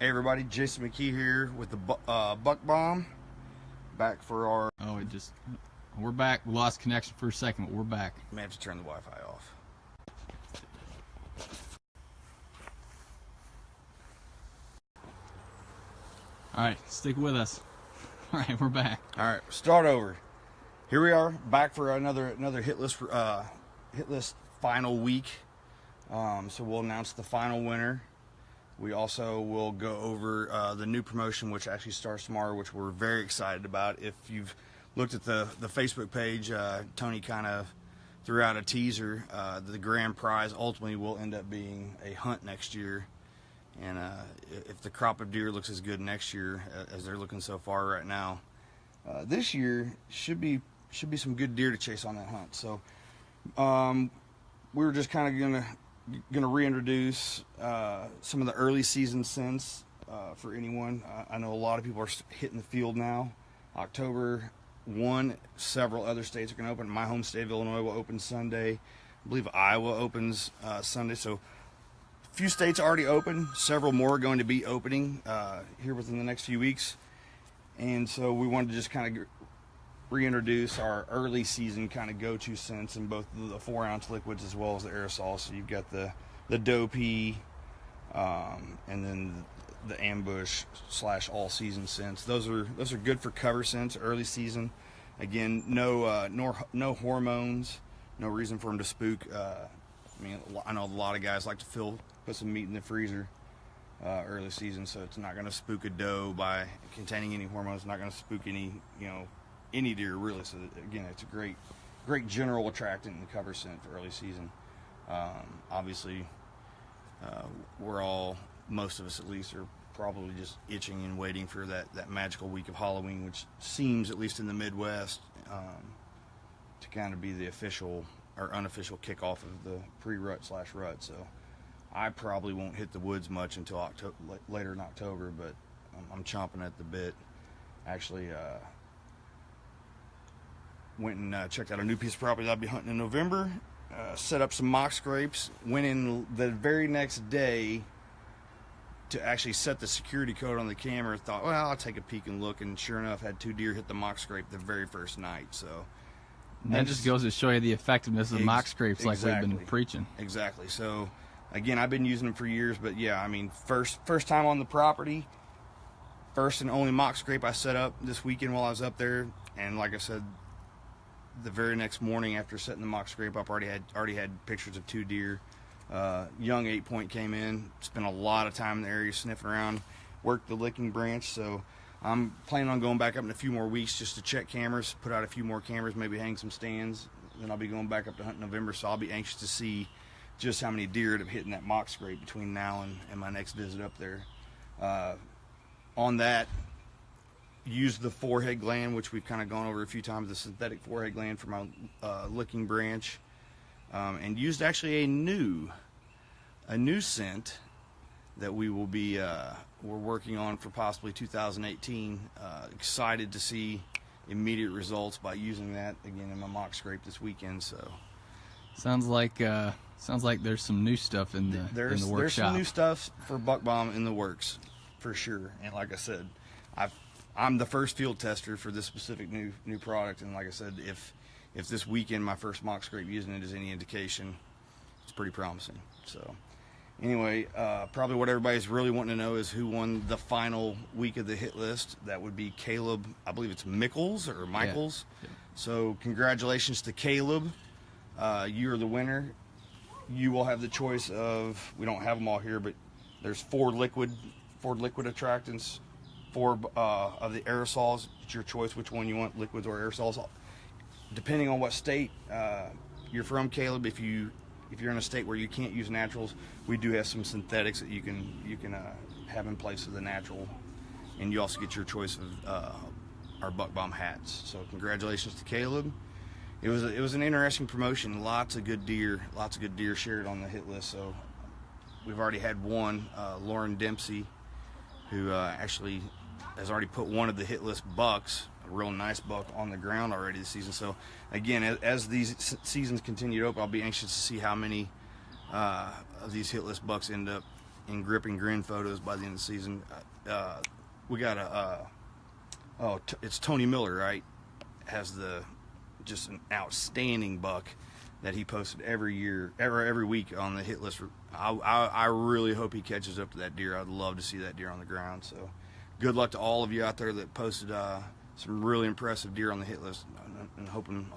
Hey everybody, Jason Mckee here with the Buck Bomb, back for our... We're back. We lost connection for a second, but we're back. I may have to turn the Wi-Fi off. All right, stick with us. All right, we're back. All right, start over. Here we are, back for another hit list final week. So we'll announce the final winner. We also will go over the new promotion, which actually starts tomorrow, which we're very excited about. If you've looked at the Facebook page, Tony kind of threw out a teaser. The grand prize ultimately will end up being a hunt next year. And if the crop of deer looks as good next year as they're looking so far right now, this year should be some good deer to chase on that hunt. So we were just kind of gonna reintroduce some of the early season scents for anyone. I know a lot of people are hitting the field now. October 1, several other states are going to open. My home state of Illinois will open Sunday. I believe Iowa opens Sunday. So a few states already open. Several more are going to be opening here within the next few weeks. And so we wanted to just kind of reintroduce our early season kind of go-to scents in both the 4-ounce liquids as well as the aerosols. So you've got the doe pea and then the ambush / all season scents. Those are good for cover scents early season. Again, no hormones, no reason for them to spook. I mean, I know a lot of guys like to put some meat in the freezer early season, so it's not going to spook a doe by containing any hormones. It's not going to spook any deer really. So again, it's a great general attractant in the cover scent for early season. Obviously, most of us at least, are probably just itching and waiting for that magical week of Halloween, which seems, at least in the Midwest, to kind of be the official or unofficial kickoff of the pre-rut / rut. So I probably won't hit the woods much until later in October, but I'm chomping at the bit. Actually, went and checked out a new piece of property that I'll be hunting in November. Set up some mock scrapes. Went in the very next day to actually set the security code on the camera. Thought, well, I'll take a peek and look, and sure enough, had 2 deer hit the mock scrape the very first night. So that just goes to show you the effectiveness of mock scrapes, like we've been preaching. Exactly. So again, I've been using them for years, but yeah, I mean, first time on the property, first and only mock scrape I set up this weekend while I was up there, and like I said, the very next morning after setting the mock scrape up, already had pictures of 2 deer. Young 8-point came in, spent a lot of time in the area sniffing around, worked the licking branch. So I'm planning on going back up in a few more weeks just to check cameras, put out a few more cameras, maybe hang some stands. Then I'll be going back up to hunt in November, so I'll be anxious to see just how many deer have hit in that mock scrape between now and my next visit up there. On that, used the forehead gland, which we've kind of gone over a few times, the synthetic forehead gland for my licking branch, and used actually a new scent that we will be we're working on for possibly 2018. Excited to see immediate results by using that again in my mock scrape this weekend. So sounds like there's some new stuff in the workshop. There's some new stuff for Buck Bomb in the works for sure. And like I said, I'm the first field tester for this specific new product, and like I said, if this weekend my first mock scrape using it is any indication, it's pretty promising. So anyway, probably what everybody's really wanting to know is who won the final week of the hit list. That would be Caleb, I believe it's Michaels. Yeah. So congratulations to Caleb. You're the winner. You will have the choice of, we don't have them all here, but there's 4 liquid attractants, 4 of the aerosols. It's your choice which one you want, liquids or aerosols. Depending on what state you're from, Caleb, if you're in a state where you can't use naturals, we do have some synthetics that you can have in place of the natural, and you also get your choice of our Buck Bomb hats. So congratulations to Caleb. It was an interesting promotion. Lots of good deer shared on the hit list. So we've already had one, Lauren Dempsey, who actually has already put one of the hit list bucks, a real nice buck, on the ground already this season. So again, as these seasons continue to open, I'll be anxious to see how many of these hit list bucks end up in grip and grin photos by the end of the season. We got it's Tony Miller, right? Has just an outstanding buck that he posted every week on the hit list. I really hope he catches up to that deer. I'd love to see that deer on the ground. So good luck to all of you out there that posted some really impressive deer on the hit list, and hoping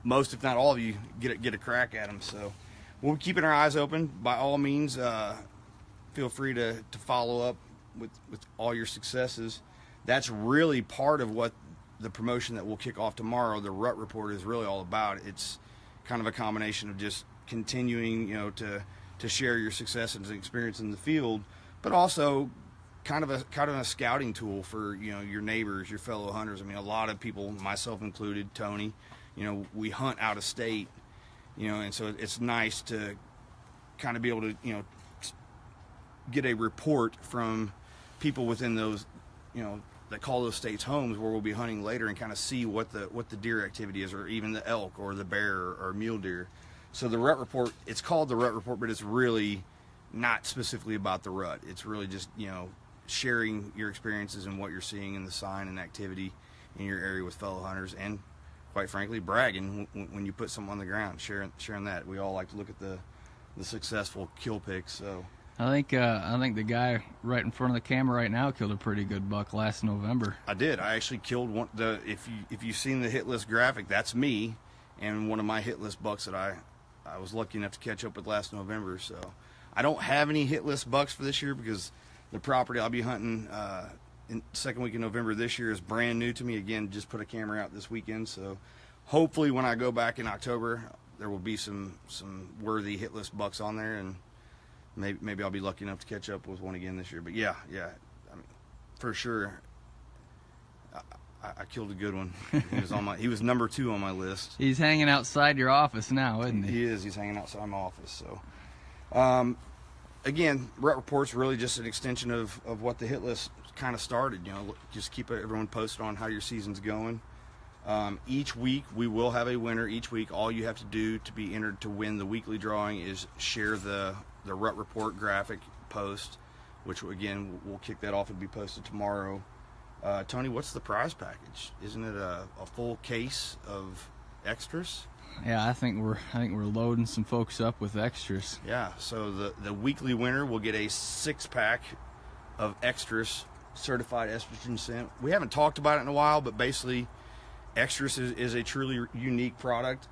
most, if not all of you, get a crack at them. So we'll be keeping our eyes open. By all means, feel free to follow up with all your successes. That's really part of what the promotion that we'll kick off tomorrow, the RUT Report, is really all about. It's kind of a combination of just continuing, to share your success and experience in the field, but also kind of a scouting tool for, your neighbors, your fellow hunters. I mean, a lot of people, myself included, Tony, we hunt out of state, and so it's nice to kind of be able to, get a report from people within those, that call those states homes, where we'll be hunting later, and kind of see what the deer activity is, or even the elk or the bear or mule deer. So the RUT Report, it's called the RUT Report, but it's really not specifically about the rut. It's really just, sharing your experiences and what you're seeing in the sign and activity in your area with fellow hunters, and quite frankly, bragging when you put something on the ground, sharing that. We all like to look at the successful kill pics. So I think the guy right in front of the camera right now killed a pretty good buck last November. I did. I actually killed one. If you've seen the hit list graphic, that's me, and one of my hit list bucks that I was lucky enough to catch up with last November. So I don't have any hit list bucks for this year, because the property I'll be hunting in second week in November this year is brand new to me. Again, just put a camera out this weekend, so hopefully when I go back in October, there will be some worthy hit list bucks on there, and maybe I'll be lucky enough to catch up with one again this year. But yeah, I mean, for sure, I killed a good one. He was number 2 on my list. He's hanging outside your office now, isn't he? He is. He's hanging outside my office. So, again, RUT Report's really just an extension of what the hit list kind of started. Just keep everyone posted on how your season's going. Each week we will have a winner. Each week, all you have to do to be entered to win the weekly drawing is share the RUT Report graphic post, which again we'll kick that off and be posted tomorrow. Tony, what's the prize package? Isn't it a full case of extras? Yeah, I think we're loading some folks up with extras. Yeah, so the weekly winner will get a 6-pack of extras, certified estrogen scent. We haven't talked about it in a while, but basically extras is a truly unique product.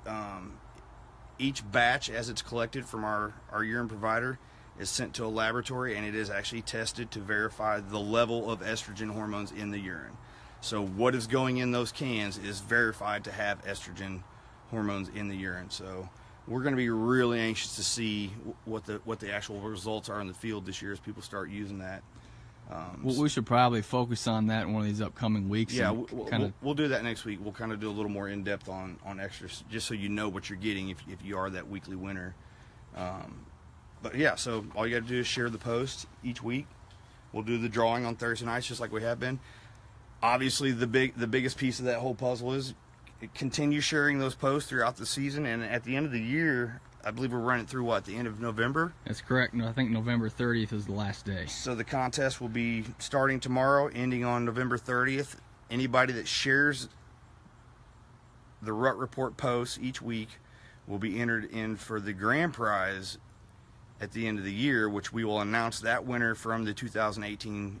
Each batch, as it's collected from our urine provider, is sent to a laboratory, and it is actually tested to verify the level of estrogen hormones in the urine. So what is going in those cans is verified to have estrogen hormones in the urine. So we're going to be really anxious to see what the actual results are in the field this year as people start using that. Well, we should probably focus on that in one of these upcoming weeks. Yeah, we'll do that next week. We'll kind of do a little more in depth on extras, just so you know what you're getting if you are that weekly winner. But yeah, so all you got to do is share the post each week. We'll do the drawing on Thursday nights, just like we have been. Obviously, the biggest piece of that whole puzzle is continue sharing those posts throughout the season, and at the end of the year, I believe we're running through the end of November. That's correct. No, I think November 30th is the last day. So the contest will be starting tomorrow, ending on November 30th. Anybody that shares the RUT Report posts each week will be entered in for the grand prize at the end of the year, which we will announce that winner from the 2018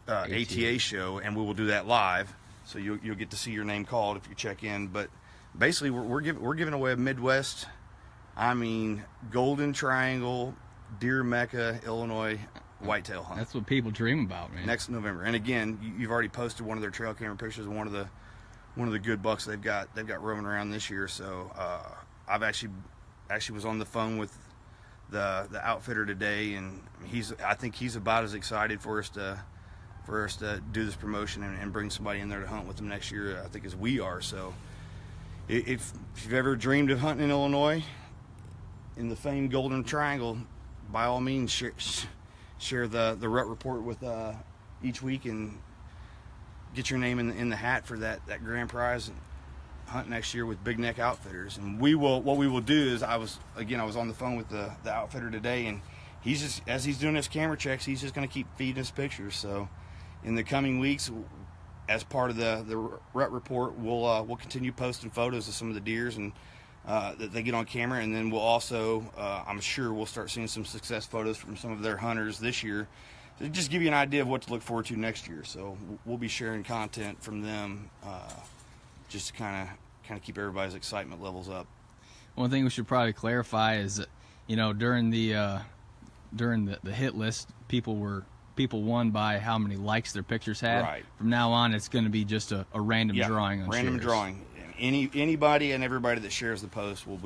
ATA show, and we will do that live. So you'll get to see your name called if you check in. But basically, we're giving away a Midwest, Golden Triangle, Deer Mecca, Illinois whitetail hunt. That's what people dream about, man. Next November. And again, you've already posted one of their trail camera pictures of one of the good bucks they've got roaming around this year. So I've actually was on the phone with the outfitter today, and I think he's about as excited for us to do this promotion and bring somebody in there to hunt with them next year, I think, as we are. So if you've ever dreamed of hunting in Illinois, in the famed Golden Triangle, by all means share the RUT Report with each week and get your name in the hat for that grand prize. hunt next year with Big Neck Outfitters. And what we will do is I was on the phone with the outfitter today, and he's just, as he's doing his camera checks, he's just going to keep feeding us pictures. So in the coming weeks, as part of the RUT report, we'll continue posting photos of some of the deers and that they get on camera, and then we'll also I'm sure we'll start seeing some success photos from some of their hunters this year to just give you an idea of what to look forward to next year. So we'll be sharing content from them just to kind of keep everybody's excitement levels up. One thing we should probably clarify is that, you know, during the hit list, people won by how many likes their pictures had. Right. From now on, it's going to be just a random drawing on random shares. drawing. Anybody and everybody that shares the post will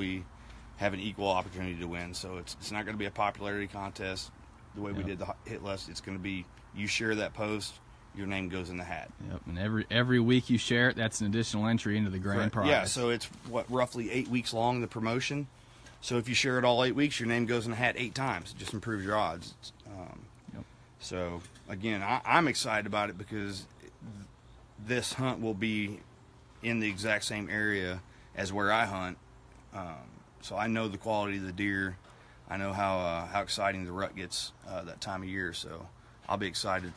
have an equal opportunity to win. So it's not going to be a popularity contest the way we did the hit list. It's going to be, you share that post, your name goes in the hat. Yep. And every week you share it, that's an additional entry into the grand prize. Yeah. So it's roughly 8 weeks long, the promotion. So if you share it all 8 weeks, your name goes in the hat 8 times. It just improves your odds. So again, I'm excited about it because this hunt will be in the exact same area as where I hunt. So I know the quality of the deer. I know how exciting the rut gets that time of year. So I'll be excited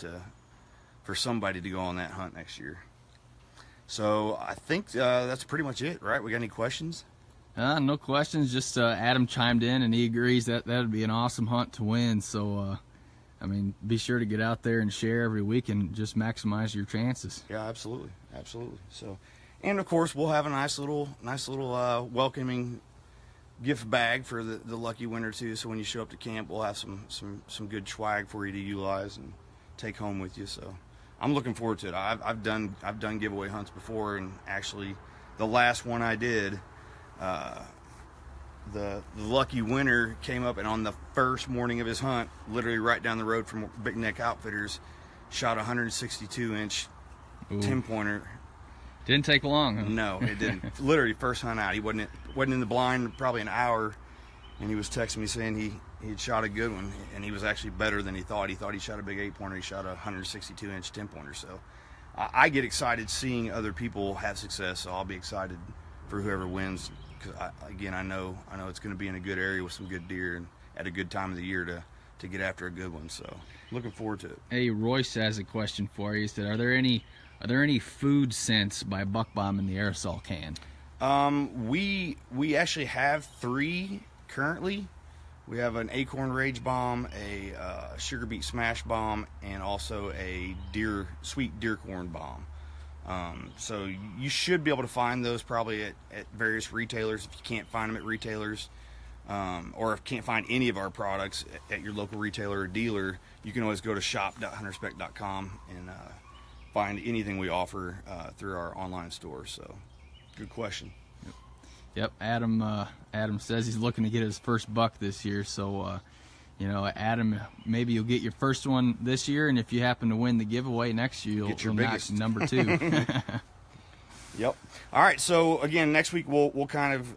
for somebody to go on that hunt next year. So I think that's pretty much it, right? We got any questions? No questions. Just Adam chimed in, and he agrees that would be an awesome hunt to win. So, I mean, be sure to get out there and share every week and just maximize your chances. Yeah, absolutely. So, and of course, we'll have a nice little welcoming gift bag for the lucky winner too. So when you show up to camp, we'll have some good swag for you to utilize and take home with you. So I'm looking forward to it. I've done giveaway hunts before, and actually the last one I did, the lucky winner came up, and on the first morning of his hunt, literally right down the road from Big Neck Outfitters, shot a 162-inch 10-pointer. Didn't take long, huh? No, it didn't. Literally first hunt out. He wasn't in the blind probably an hour, and he was texting me saying he had shot a good one, and he was actually better than he thought. He thought he shot a big 8-pointer. He shot a 162-inch 10-pointer. So I get excited seeing other people have success, so I'll be excited for whoever wins. Again, I know it's going to be in a good area with some good deer and at a good time of the year to get after a good one. So looking forward to it. Hey, Royce has a question for you. He said, are there any food scents by Buck Bomb in the aerosol can? We actually have 3 currently. We have an Acorn Rage Bomb, a Sugar Beet Smash Bomb, and also a sweet deer corn bomb. So you should be able to find those probably at various retailers. If you can't find them at retailers, or if you can't find any of our products at your local retailer or dealer, you can always go to shop.hunterspec.com and find anything we offer through our online store. So good question. Yep. Adam says he's looking to get his first buck this year. So, Adam, maybe you'll get your first one this year, and if you happen to win the giveaway next year, you'll knock number 2. Yep. All right. So again, next week we'll kind of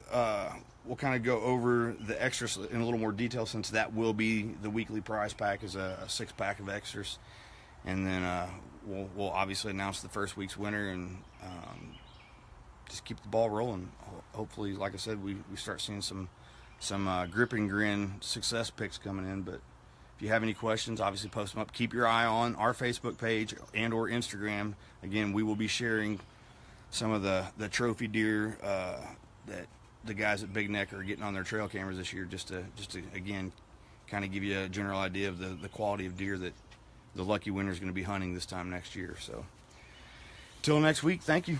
go over the extras in a little more detail, since that will be the weekly prize pack is a 6-pack of extras, and then we'll obviously announce the first week's winner and just keep the ball rolling. Hopefully, like I said, we start seeing some grip and grin success picks coming in. But if you have any questions, obviously post them up. Keep your eye on our Facebook page and or Instagram. Again, we will be sharing some of the trophy deer that the guys at Big Neck are getting on their trail cameras this year, just to again kind of give you a general idea of the quality of deer that the lucky winner is going to be hunting this time next year. So till next week, thank you.